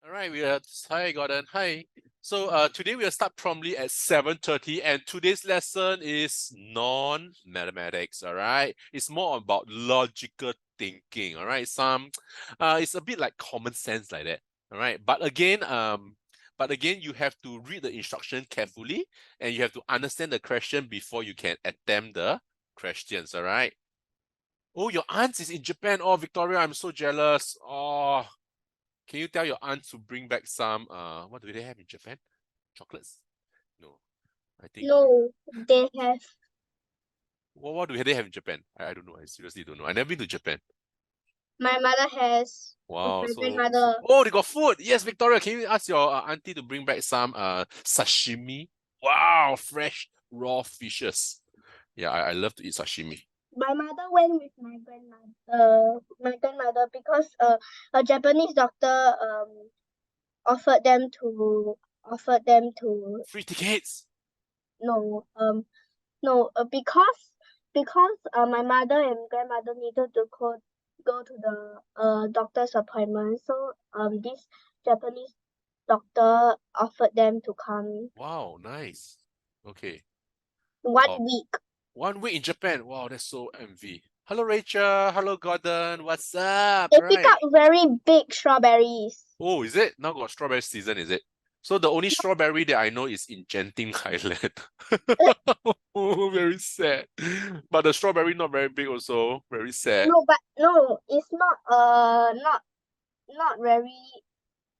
All right, hi Gordon. Hi. So today we'll start promptly at 7:30, and today's lesson is non-mathematics. All right, it's more about logical thinking. All right, it's a bit like common sense like that. All right, but again, you have to read the instruction carefully, and you have to understand the question before you can attempt the questions. All right. Oh, your aunt is in Japan. Oh, Victoria, I'm so jealous. Oh. Can you tell your aunt to bring back some, what do they have in Japan? Chocolates? No, I think, No, they have. what do they have in Japan? I don't know. I seriously don't know. I never been to Japan. My mother has. With Wow, my so, grandmother. oh, they got food. Yes, Victoria, can you ask your auntie to bring back some sashimi? Wow, fresh raw fishes. Yeah, I love to eat sashimi. My mother went with my grandmother because a Japanese doctor offered them to offered them to Free tickets. no because my mother and grandmother needed to go to the doctor's appointment, so this Japanese doctor offered them to come Wow, nice. Okay. one Wow. week. 1 week in Japan. Wow, that's so envy. Hello, Rachel. Hello, Gordon. What's up? They pick Right. up very big strawberries. Oh, is it? Now got strawberry season, is it? So the only strawberry that I know is in Genting Highland. Oh, very sad. But the strawberry not very big also. Very sad. No, but no, it's not very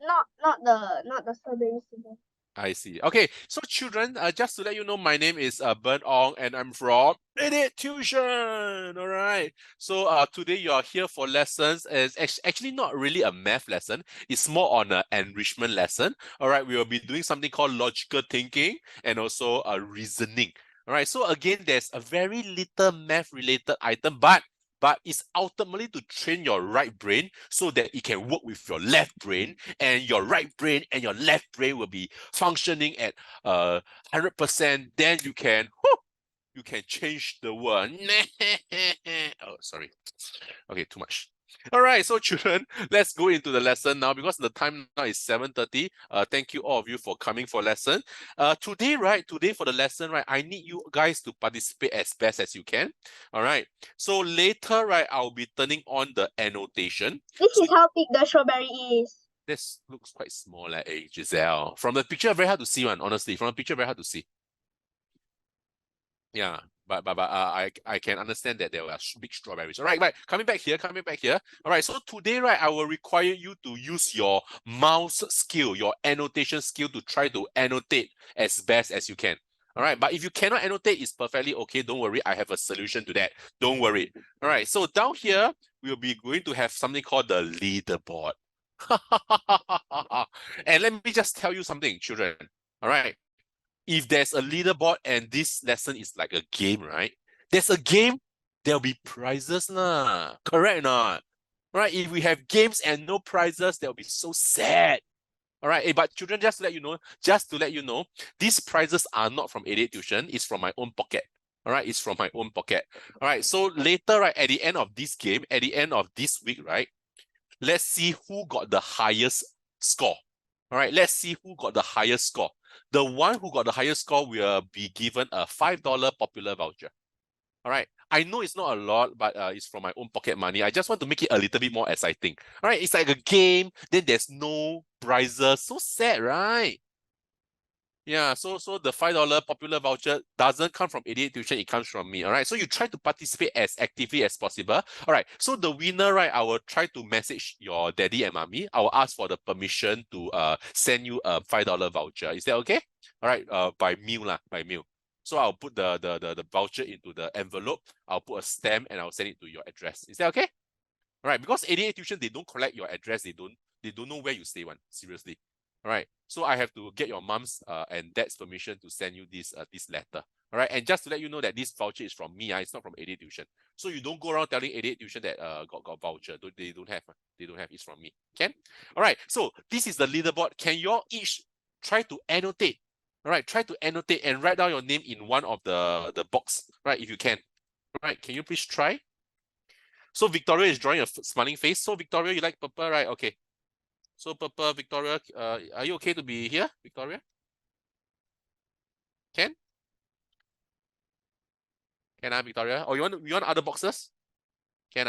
not the strawberry season. I see. Okay, so children, just to let you know, my name is Bern Ong, and I'm from Idiot Tuition. All right. So today you are here for lessons. It's actually not really a math lesson. It's more on an enrichment lesson. All right. We will be doing something called logical thinking and also reasoning. All right. So again, there's a very little math related item, but it's ultimately to train your right brain so that it can work with your left brain, and your right brain and your left brain will be functioning at 100%. Then you can change the world. Oh, sorry. Okay, too much. All right, so children, let's go into the lesson now because the time now is 7:30. Thank you all of you for coming for lesson. Today for the lesson, right, I need you guys to participate as best as you can. All right. So later, right, I'll be turning on the annotation. This So is how big the strawberry is. this looks quite small, like Giselle. From the picture, very hard to see one, honestly. From the picture, very hard to see. Yeah, but I can understand that there were big strawberries. All right, right. Coming back here. All right, so today, right, I will require you to use your mouse skill, your annotation skill to try to annotate as best as you can. All right, but if you cannot annotate, it's perfectly okay. Don't worry, I have a solution to that. Don't worry. All right, so down here, we'll be going to have something called the leaderboard. And let me just tell you something, children. All right, if there's a leaderboard and this lesson is like a game, right? There's a game, there'll be prizes, nah. Correct or not? Right? If we have games and no prizes, that'll be so sad. All right, but children, just to let you know, these prizes are not from 88 Tuition, it's from my own pocket. All right, it's from my own pocket. All right, so later, right, at the end of this game, at the end of this week, right, let's see who got the highest score. All right, let's see who got the highest score. The one who got the highest score will be given a $5 popular voucher. All right, I know it's not a lot, but it's from my own pocket money. I just want to make it a little bit more exciting. All right, it's like a game, then there's no prizes. So sad, right? Yeah, so the $5 popular voucher doesn't come from 88 Tuition, it comes from me. All right, so you try to participate as actively as possible. All right, so the winner, right, I will try to message your daddy and mommy. I will ask for the permission to send you a $5 voucher. Is that okay? All right, by mail lah, by mail. So I'll put the voucher into the envelope. I'll put a stamp and I'll send it to your address. Is that okay? All right, because 88 Tuition, they don't collect your address. They don't know where you stay one. Seriously. All right, so I have to get your mom's and dad's permission to send you this letter. All right, and just to let you know that this voucher is from me, it's not from 88 Tuition. So you don't go around telling 88 Tuition that got voucher. They don't have. They don't have. It's from me. Can? All right, so this is the leaderboard. Can you all each try to annotate? All right, try to annotate and write down your name in one of the box. Right, if you can. All right, can you please try? So Victoria is drawing a smiling face. So Victoria, you like purple, right? Okay. So purple, Victoria, are you okay to be here, Victoria? Can? Can, Victoria? Or you want other boxes? Can,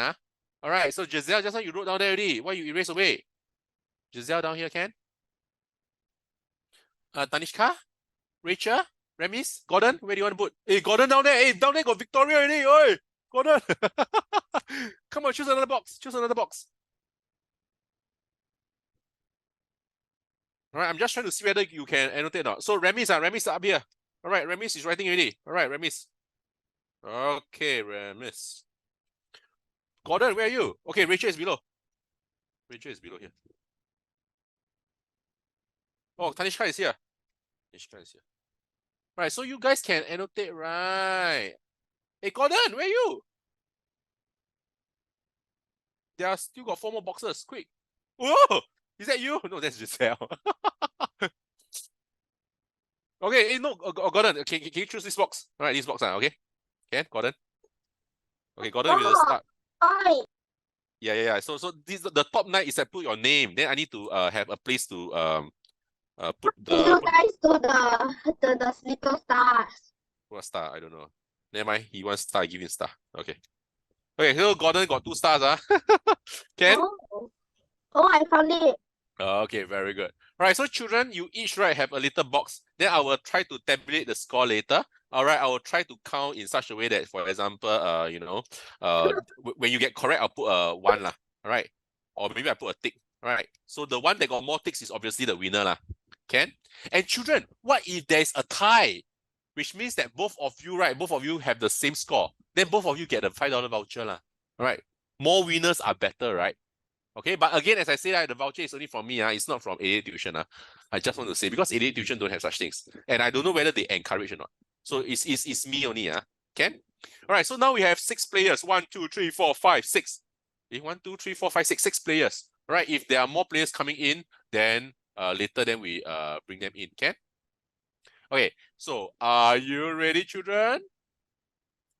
All right, so Giselle, just now you wrote down there already. Why you erase away? Giselle down here, can? Tanishka? Rachel? Remis? Gordon? Where do you want to put? Hey, Gordon down there. Hey, down there got Victoria already. Oi, Gordon. Come on, choose another box. Choose another box. All right, I'm just trying to see whether you can annotate or not. So Remis, Remis up here. All right, Remis is writing already. All right, Remis. Okay, Remis. Gordon, where are you? Okay, Rachel is below. Rachel is below here. Oh, Tanishka is here. Tanishka is here. Right, so you guys can annotate, right? Hey, Gordon, where are you? There are still got 4 more boxes. Quick. Whoa! Is that you? No, that's Giselle. Okay, no, Gordon, can you choose this box? All right, this box, okay? Can, Gordon? Okay, Gordon will start. Oi. Yeah. So this the top 9 is I put your name. Then I need to have a place to put You the guys do the little stars. what star? I don't know. Never mind. He wants star, give him star. Okay. Okay, so Gordon got 2 stars, Can? Oh, I found it. Okay, very good. All right, so children, you each have a little box. Then I will try to tabulate the score later. All right, I will try to count in such a way that, for example, when you get correct, I'll put a 1 lah. All right, or maybe I put a tick. All right, so the one that got more ticks is obviously the winner lah. Can? And children, what if there's a tie? Which means that both of you have the same score. Then both of you get a $5 voucher lah. All right, more winners are better, right? Okay, but again, as I say, the voucher is only from me. It's not from 88 Tuition. I just want to say, because 88 Tuition don't have such things. And I don't know whether they encourage or not. So it's me only. Can? All right, so now we have 6 players. 1, 2, 3, 4, 5, 6. 1, 2, 3, 4, 5, 6. 6 players. All right, if there are more players coming in, then later then we bring them in. Can? Okay, so are you ready, children?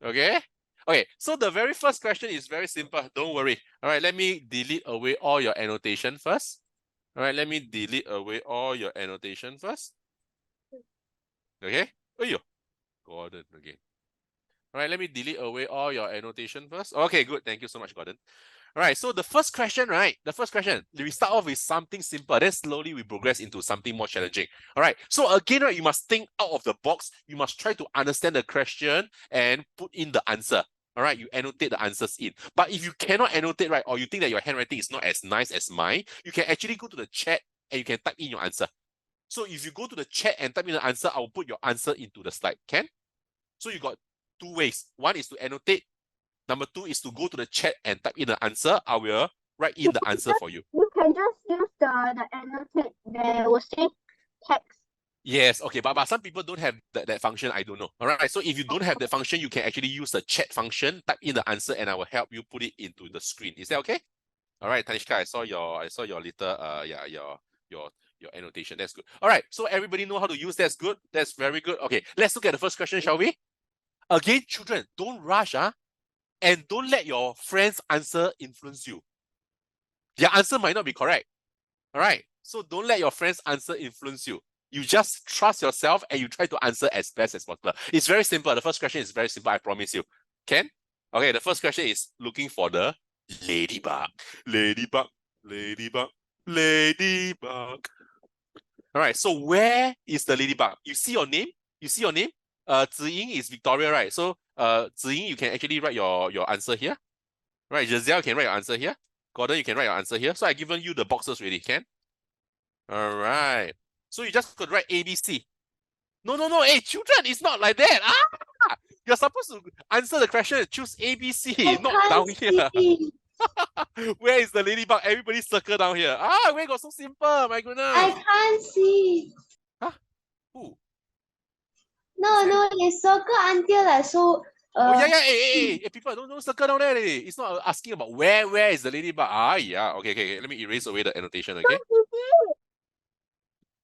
Okay. Okay, so the very first question is very simple. Don't worry. All right, let me delete away all your annotation first. All right, let me delete away all your annotation first. Okay. Oh, you, Gordon again. All right, let me delete away all your annotation first. Okay, good. Thank you so much, Gordon. All right, so the first question, we start off with something simple. Then slowly we progress into something more challenging. All right, so again, you must think out of the box. You must try to understand the question and put in the answer. All right, you annotate the answers in. But if you cannot annotate, or you think that your handwriting is not as nice as mine, you can actually go to the chat and you can type in your answer. So if you go to the chat and type in the answer, I will put your answer into the slide. Can? So you got 2 ways. One is to annotate. Number 2 is to go to the chat and type in the answer. I will write in the answer for you. You can just use the annotate. There will say text. Yes, okay, but some people don't have that function. I don't know. All right, so if you don't have that function, you can actually use the chat function, type in the answer, and I will help you put it into the screen. Is that okay? All right, Tanishka, I saw your little your annotation. That's good. All right, so everybody know how to use. That's good. That's very good. Okay, let's look at the first question, shall we? Again, children, don't rush, and don't let your friend's answer influence you. Their answer might not be correct. All right, so don't let your friend's answer influence you. You just trust yourself and you try to answer as best as possible. It's very simple. The first question is very simple, I promise you. Can? Okay, the first question is looking for the ladybug. Ladybug, ladybug, ladybug. All right, so where is the ladybug? You see your name? You see your name? Ziying is Victoria, right? So Ziying, you can actually write your answer here. Right, Giselle can write your answer here. Gordon, you can write your answer here. So I've given you the boxes already, can? All right. So you just could write ABC. No. Hey, children, it's not like that. You're supposed to answer the question. Choose ABC, not down here. Where is the ladybug? Everybody circle down here. Where got so simple? My goodness. I can't see. Huh? Who? No, they circle until like so. Oh, yeah. Hey, people, don't circle down there. It's not asking about where is the ladybug. Yeah. Okay. Let me erase away the annotation, okay?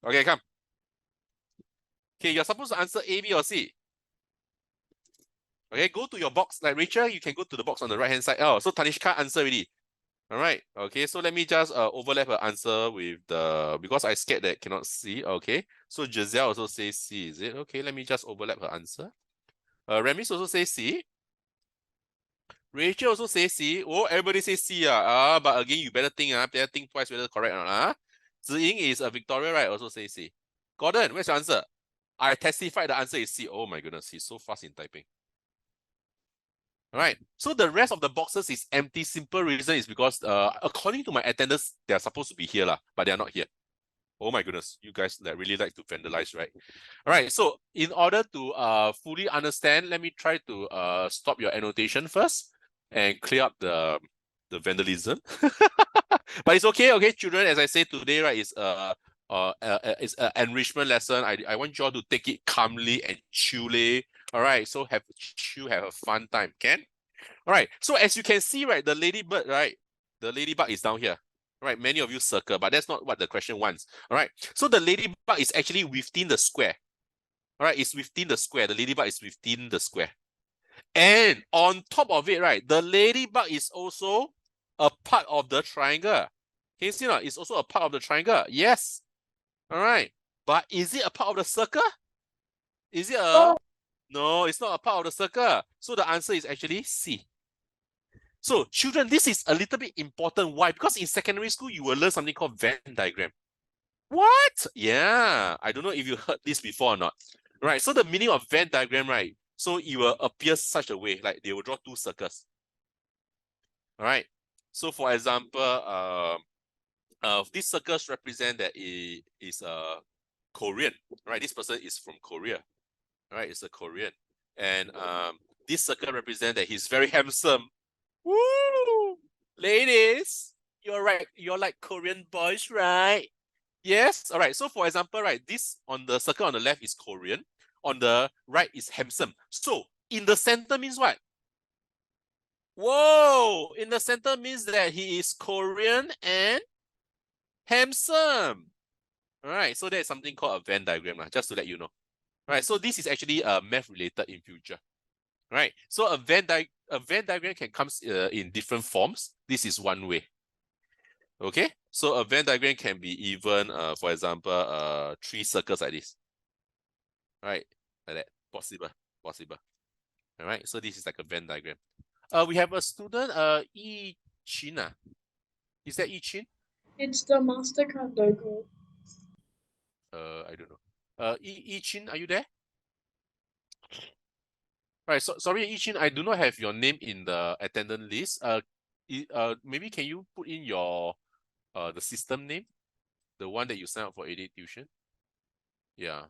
Okay, come. Okay, you're supposed to answer A, B, or C. Okay, go to your box. Like Rachel, you can go to the box on the right-hand side. Oh, so Tanishka answer already. All right. Okay. So let me just overlap her answer with the, because I scared that cannot see. Okay. So Giselle also says C, is it? Okay. Let me just overlap her answer. Remis also says C. Rachel also says C. Oh, everybody says C. But again, you better think twice whether correct or not. Ziying is Victoria, right? Also says C. Gordon, where's your answer? I testified the answer is C. Oh my goodness, he's so fast in typing. All right. So the rest of the boxes is empty. Simple reason is because according to my attendance, they are supposed to be here, but they are not here. Oh my goodness, you guys that really like to vandalize, right? All right. So in order to fully understand, let me try to stop your annotation first and clear up the vandalism. But it's okay, okay, children. As I say today, right, it's it's an enrichment lesson. I want you all to take it calmly and chillly. All right, so have a fun time, can? All right, so as you can see, right, the ladybird, right, the ladybug is down here. All right, many of you circle, but that's not what the question wants. All right, so the ladybug is actually within the square. All right, it's within the square. The ladybug is within the square. And on top of it, right, the ladybug is also a part of the triangle. Can you see not? It's also a part of the triangle. Yes. All right. But is it a part of the circle? Is it a... No, it's not a part of the circle. So the answer is actually C. So children, this is a little bit important. Why? Because in secondary school, you will learn something called Venn diagram. What? Yeah. I don't know if you heard this before or not. Right. So the meaning of Venn diagram, right? So it will appear such a way, like they will draw two circles. All right. So for example, these circles represent that it is Korean, right? This person is from Korea, right? It's a Korean. And this circle represents that he's very handsome. Woo! Ladies, you're right. You're like Korean boys, right? Yes. All right. So for example, right, this on the circle on the left is Korean. On the right is handsome. So in the center means what? Whoa! In the center means that he is Korean and handsome. All right. So there's something called a Venn diagram, just to let you know. All right. So this is actually math related in future. All right. So a Venn diagram can come in different forms. This is one way. Okay. So a Venn diagram can be even, for example, 3 circles like this. All right. Like that. Possible. All right. So this is like a Venn diagram. We have a student, Yi Chin. Is that Yi Chin? It's the MasterCard logo. I don't know. Yi Chin, are you there? Right. So sorry, Yi Chin, I do not have your name in the attendance list. Maybe can you put in your the system name, the one that you signed up for AD tuition? Yeah,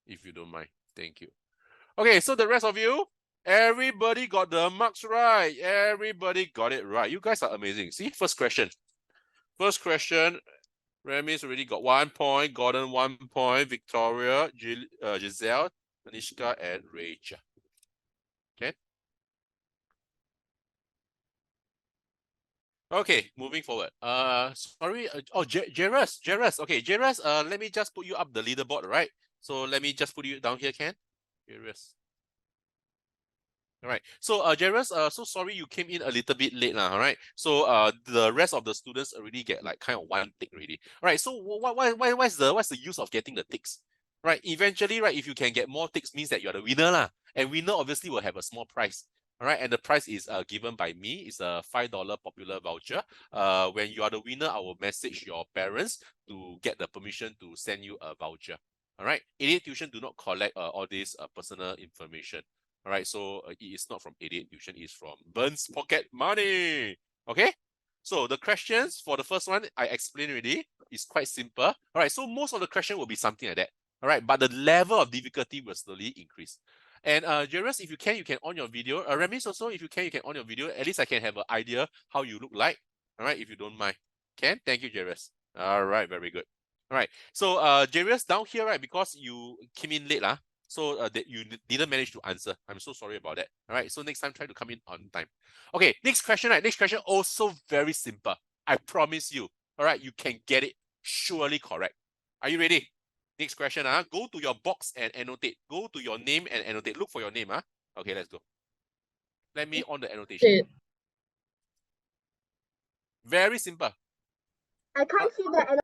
if you don't mind. Thank you. Okay, so the rest of you, everybody got the marks right. Everybody got it right. You guys are amazing. See, first question. First question, Remis already got 1 point, Gordon 1 point, Victoria, Giselle, Tanishka, and Rachel. Okay. Okay, moving forward. Sorry. Jairus. Okay, Jairus. Let me just put you up the leaderboard, right? So let me just put you down here, Ken. Jairus. All right. So Jairus, so sorry you came in a little bit late, all right? So the rest of the students already get like kind of 1 tick already. All right. So what's the use of getting the ticks? Right. Eventually, right, if you can get more ticks means that you're the winner, lah. And winner obviously will have a small prize. All right, and the prize is given by me. It's a $5 popular voucher. When you are the winner, I will message your parents to get the permission to send you a voucher. All right, AD Tuition do not collect all this personal information. All right, so it is not from AD Tuition, it's from Burns Pocket Money. Okay, so the questions for the first one I explained already. It's quite simple. All right, so most of the question will be something like that. All right, but the level of difficulty will slowly increase. And Jairus, if you can on your video. Remis also, if you can on your video. At least I can have an idea how you look like. All right, if you don't mind. Can? Thank you, Jairus. All right, very good. All right, so Jairus, down here, right, because you came in late, so that you didn't manage to answer. I'm so sorry about that. All right, so next time try to come in on time. Okay, next question, right? Next question also very simple. I promise you. All right, you can get it surely correct. Are you ready? Next question, go to your box and annotate. Go to your name and annotate. Look for your name, Okay, let's go. Let me on the annotation. Very simple. I can't see the